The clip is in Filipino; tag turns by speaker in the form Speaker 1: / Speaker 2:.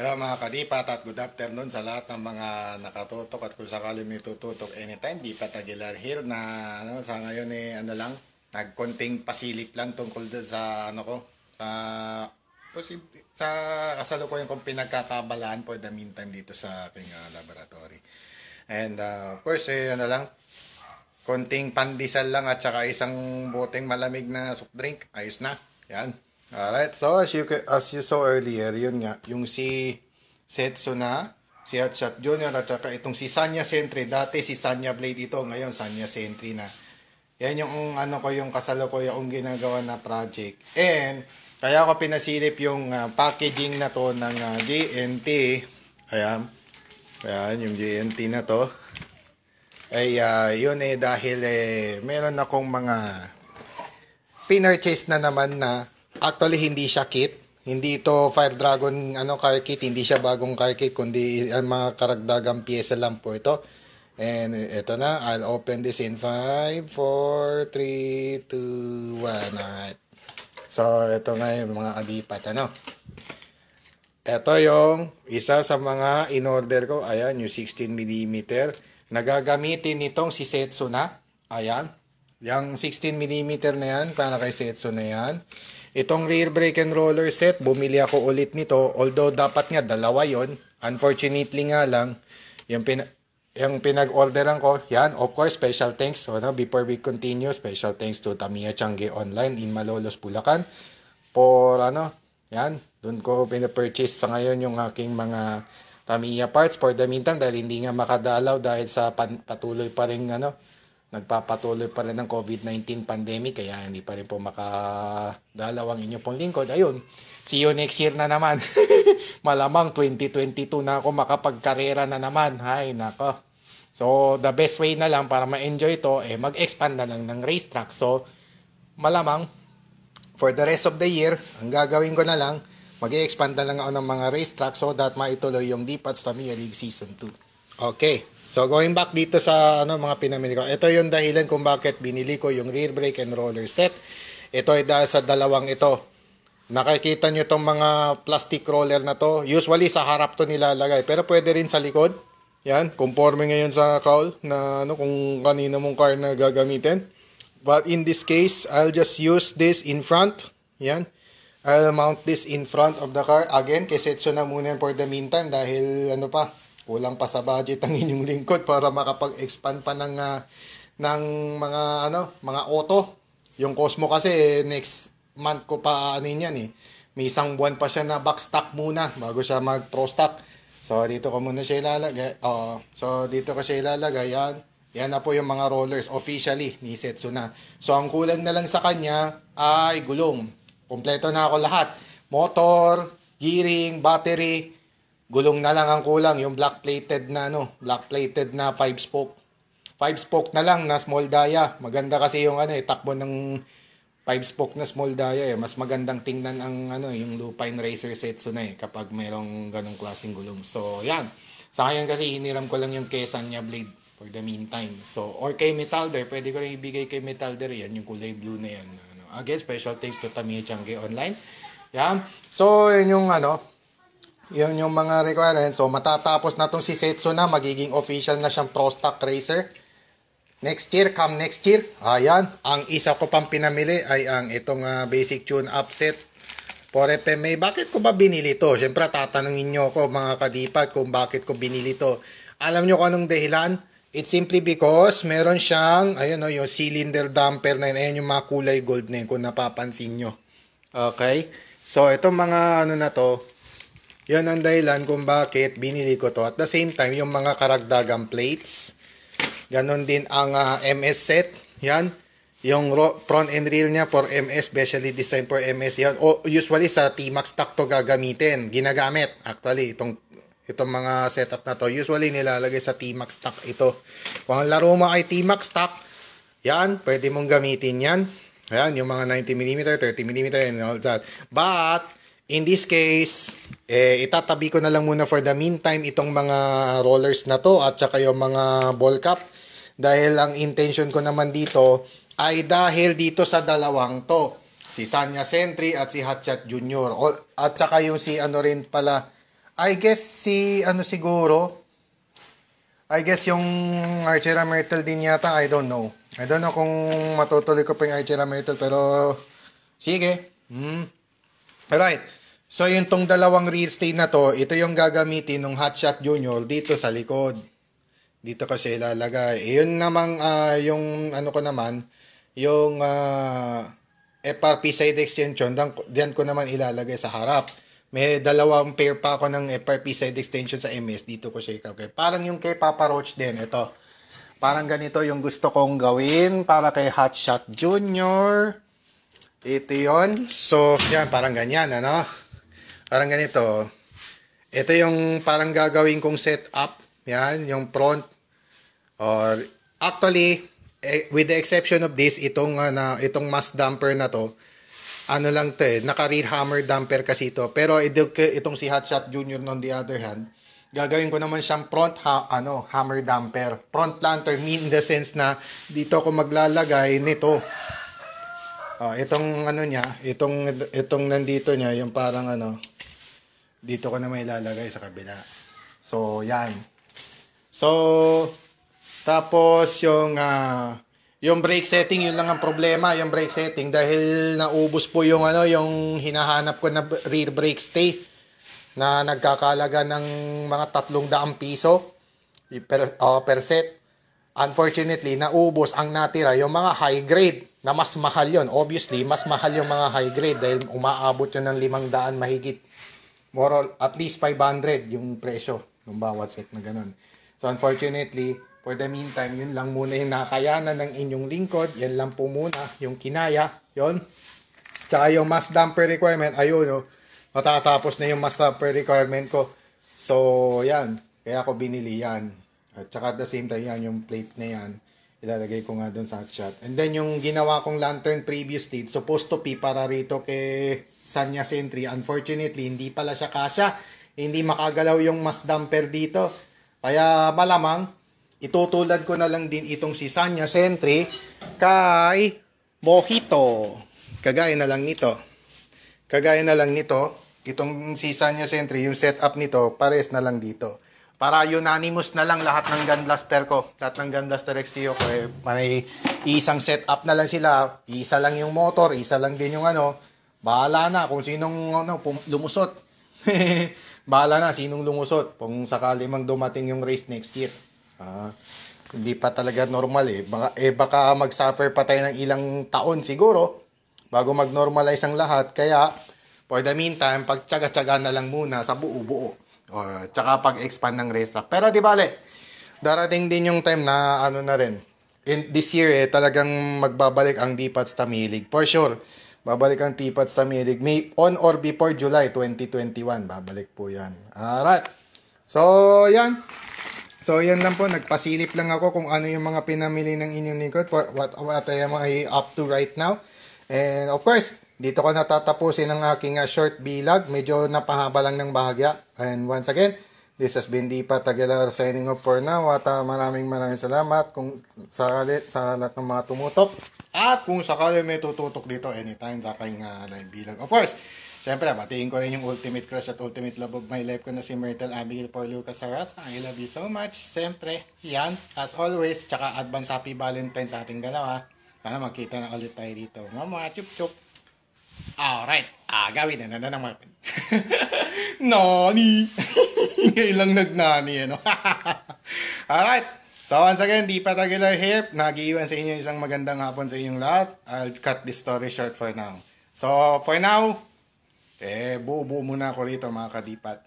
Speaker 1: Kaya mga kadipat at good afternoon sa lahat ng mga nakatutok at kung sakali may tututok anytime. Dipat Aguilar here na sa ngayon lang, nagkonting pasilip lang tungkol doon sa sa kasalukuyan kong pinagkakabalaan for the meantime dito sa aking laboratory. And of course, konting pandesal lang at saka isang boteng malamig na soft drink. Ayos na. Yan. Alright, so as you saw earlier, yun nga, yung si Setsuna, si Hatchat Jr. at saka itong si Sanya Sentry. Dati si Sanya Blade ito, ngayon Sanya Sentry na. Yan yung yung kasalukuyan kong ginagawa na project. And kaya ako pinasilip yung packaging na to ng JNT. Ayan, yung JNT na to. Ay yun dahil meron akong mga pinurchase na naman na actually hindi siya kit. Hindi ito Fire Dragon car kit, hindi siya bagong car kit kundi mga karagdagang pyesa lang po ito. And ito na, I'll open this in 5 4 3 2 1. Alright. So ito nga yung mga kadipat Ito yung isa sa mga in-order ko. Ayan, yung 16mm. Nagagamitin nitong si Setsuna. Ayan. Yung 16mm na yan, para kay Setsuna yan. Itong rear brake and roller set, bumili ako ulit nito. Although dapat nga dalawa yon. Unfortunately nga lang, yung pinag-orderan ko, yan, of course, special thanks. So, before we continue, special thanks to Tamiya Changi Online in Malolos, Bulacan. For yan, doon ko pinapurchase sa ngayon yung aking mga Tamiya parts for the meantime dahil hindi nga makadalaw dahil sa patuloy pa rin nagpapatuloy pa rin ng COVID-19 pandemic kaya hindi pa rin po makadalaw ang inyo pong lingkod. Ayun, see you next year na naman. Malamang 2022 na ako makapagkarera na naman. Hay, nako. So, the best way na lang para ma-enjoy ito, mag-expand na lang ng racetrack. So, malamang, for the rest of the year, ang gagawin ko na lang, mag-expand na lang ako ng mga racetrack so that maituloy yung Dipats Tamiya League Season 2. Okay. So, going back dito sa mga pinamili ko. Ito yung dahilan kung bakit binili ko yung rear brake and roller set. Ito ay dahil sa dalawang ito. Nakikita nyo itong mga plastic roller na to. Usually sa harap to nilalagay. Pero pwede rin sa likod. Yan. Conforme ngayon sa cowl na kung kanino mong car na gagamitin. But in this case, I'll just use this in front. Yan. I'll mount this in front of the car. Again, kisetso na muna for the meantime dahil kulang pa sa budget ang inyong lingkod para makapag-expand pa ng mga auto. Yung Cosmo kasi next month ko pa yan May isang buwan pa siya na backstock muna bago siya mag-pro stock. So dito ko muna siya ilalagay. Dito ko siya ilalagay. Yan na po yung mga rollers officially ni Setsuna. So ang kulang na lang sa kanya ay gulong. Kompleto na ako lahat. Motor, gearing, battery, gulong na lang ang kulang, yung black-plated na 5-spoke. 5-spoke na lang na small dia. Maganda kasi yung takbo ng 5-spoke na small dia Mas magandang tingnan ang yung Lupine Racer Setsuna kapag mayroong ganong klaseng gulong. So, yan. Sa ngayon kasi hiniram ko lang yung kay Sanya Blade for the meantime. So, or kay Metalder, pwede ko rin ibigay kay Metalder yan, yung kulay blue na yan. Again, special thanks to Tamiya Changi Online. Yan. So, yun yung yun yung mga requirements. So, matatapos na itong si Setsuna. Magiging official na siyang Pro Stock Racer. Next year, come next year. Ayan. Ang isa ko pang pinamili ay ang itong basic tune up set for FMA. Bakit ko ba binili to? Siyempre, tatanungin nyo ako mga kadipat kung bakit ko binili to. Alam nyo kung anong dahilan? It's simply because meron siyang, yung cylinder damper na yun. Ayan yung mga kulay gold na yun kung napapansin nyo. Okay? So, itong mga na to, yan ang dahilan kung bakit binili ko to. At the same time, yung mga karagdagang plates. Ganon din ang MS set. Yan. Yung front and rear niya for MS, specially designed for MS. Yan. Usually sa T-Max stock to gagamitin. Ginagamit. Actually, itong mga setup na to. Usually nilalagay sa T-Max stock ito. Kung ang laro mo ay T-Max stock, yan. Pwede mong gamitin yan. Yan. Yung mga 90mm, 30mm, and all that. But, in this case, itatabi ko na lang muna for the meantime itong mga rollers na to at saka yung mga ball cap. Dahil ang intention ko naman dito ay dahil dito sa dalawang to. Si Sanya Sentry at si Hatchat Jr. At saka yung si rin pala, I guess ano siguro, I guess yung Archera Myrtle din yata, I don't know. I don't know kung matutuloy ko pa yung Archera Myrtle, pero sige. Alright. So yung tong dalawang real estate na to, ito yung gagamitin ng Hotshot Junior dito sa likod. Dito kasi ilalagay. Yun namang yung ano ko naman, yung FRP side extension, diyan ko naman ilalagay sa harap. May dalawang pair pa ako ng FRP side extension sa MS. Dito ko siya ikagay. Parang yung kay Papa Roach din. Ito. Parang ganito yung gusto kong gawin para kay Hotshot Junior. Ito yon. So, yan. Parang ganyan. Ano? Parang ganito. Ito yung parang gagawin kong setup. Yan. Yung front. Or, actually, with the exception of this, itong mass damper na to, ano lang to naka-rear hammer damper kasi ito. Pero itong si Hotshot Junior on the other hand, gagawin ko naman siyang front hammer damper. Front lantern mean in the sense na dito ako maglalagay nito. Itong niya, itong nandito niya, yung parang dito ko na may ilalagay sa kabila. So, yan. So, tapos yung brake setting, yun lang ang problema, yung brake setting, dahil naubos po yung yung hinahanap ko na rear brake stay na nagkakalaga ng mga 300 piso per set. Unfortunately, naubos. Ang natira yung mga high grade na mas mahal yon. Obviously, mas mahal yung mga high grade dahil umaabot yun ng 500 mahigit. At least 500 yung presyo ng bawat set na ganun. So, unfortunately, for the meantime, yun lang muna yung nakayanan ng inyong lingkod. Yan lang po muna yung kinaya. Yun. Tsaka yung mass damper requirement, ayun, matatapos na yung mass damper requirement ko. So, yan. Kaya ako binili yan. At tsaka at the same time, yan, yung plate na yan, ilalagay ko nga dun sa Hotshot. And then, yung ginawa kong lantern previously, supposed to be para rito kay Sanya Sentry. Unfortunately, hindi pala siya kasya. Hindi makagalaw yung mass damper dito. Kaya malamang, itutulad ko na lang din itong si Sanya Sentry kay Mojito. Kagaya na lang nito. Itong si Sanya Sentry, yung setup nito, pares na lang dito. Para unanimous na lang lahat ng gun blaster ko. Lahat ng gun blaster XTO ko. May isang setup na lang sila. Isa lang yung motor, isa lang din yung Bahala na kung sinong lumusot. Bahala na sinong lumusot. Kung sakali mang dumating yung race next year. Hindi pa talaga normal baka mag-suffer pa tayo ng ilang taon siguro bago mag-normalize ang lahat. Kaya for the meantime, pagtsaga-tsaga na lang muna sa buo-buo tsaka pag-expand ng race track. Pero di bale, darating din yung time na na rin this year talagang magbabalik ang D-Pads Tamilig for sure. Babalik ang D-Pads Tamilig May on or before July 2021. Babalik po yan. Alright, so yan. So, yan lang po. Nagpasilip lang ako kung ano yung mga pinamili ng inyong lingkod. What I am up to right now. And of course, dito ko natatapusin ang aking short vlog. Medyo napahaba lang ng bahagya. And once again, this has been Dipa Taguilar signing off for now. At maraming salamat kung sa lahat ng mga tumutok. At kung sakali may tututok dito anytime sa aking live vlog. Of course, siyempre, batiin ko rin yung ultimate crush at ultimate love of my life ko na si Myrtle Abigail for Lucas Saras. I love you so much. Siyempre, yan, as always, tsaka advance happy Valentine sa ating dalawa. Sana makita na ulit tayo dito. Mama, chup chup. Alright, gawin na naman. Nani! Ngayon lang nagnani, Alright, so once again, Dipa Taguilar here. Nag-iwan sa inyo isang magandang hapon sa inyong lahat. I'll cut this story short for now. So, for now, buo-buo muna ako rito mga kadipat.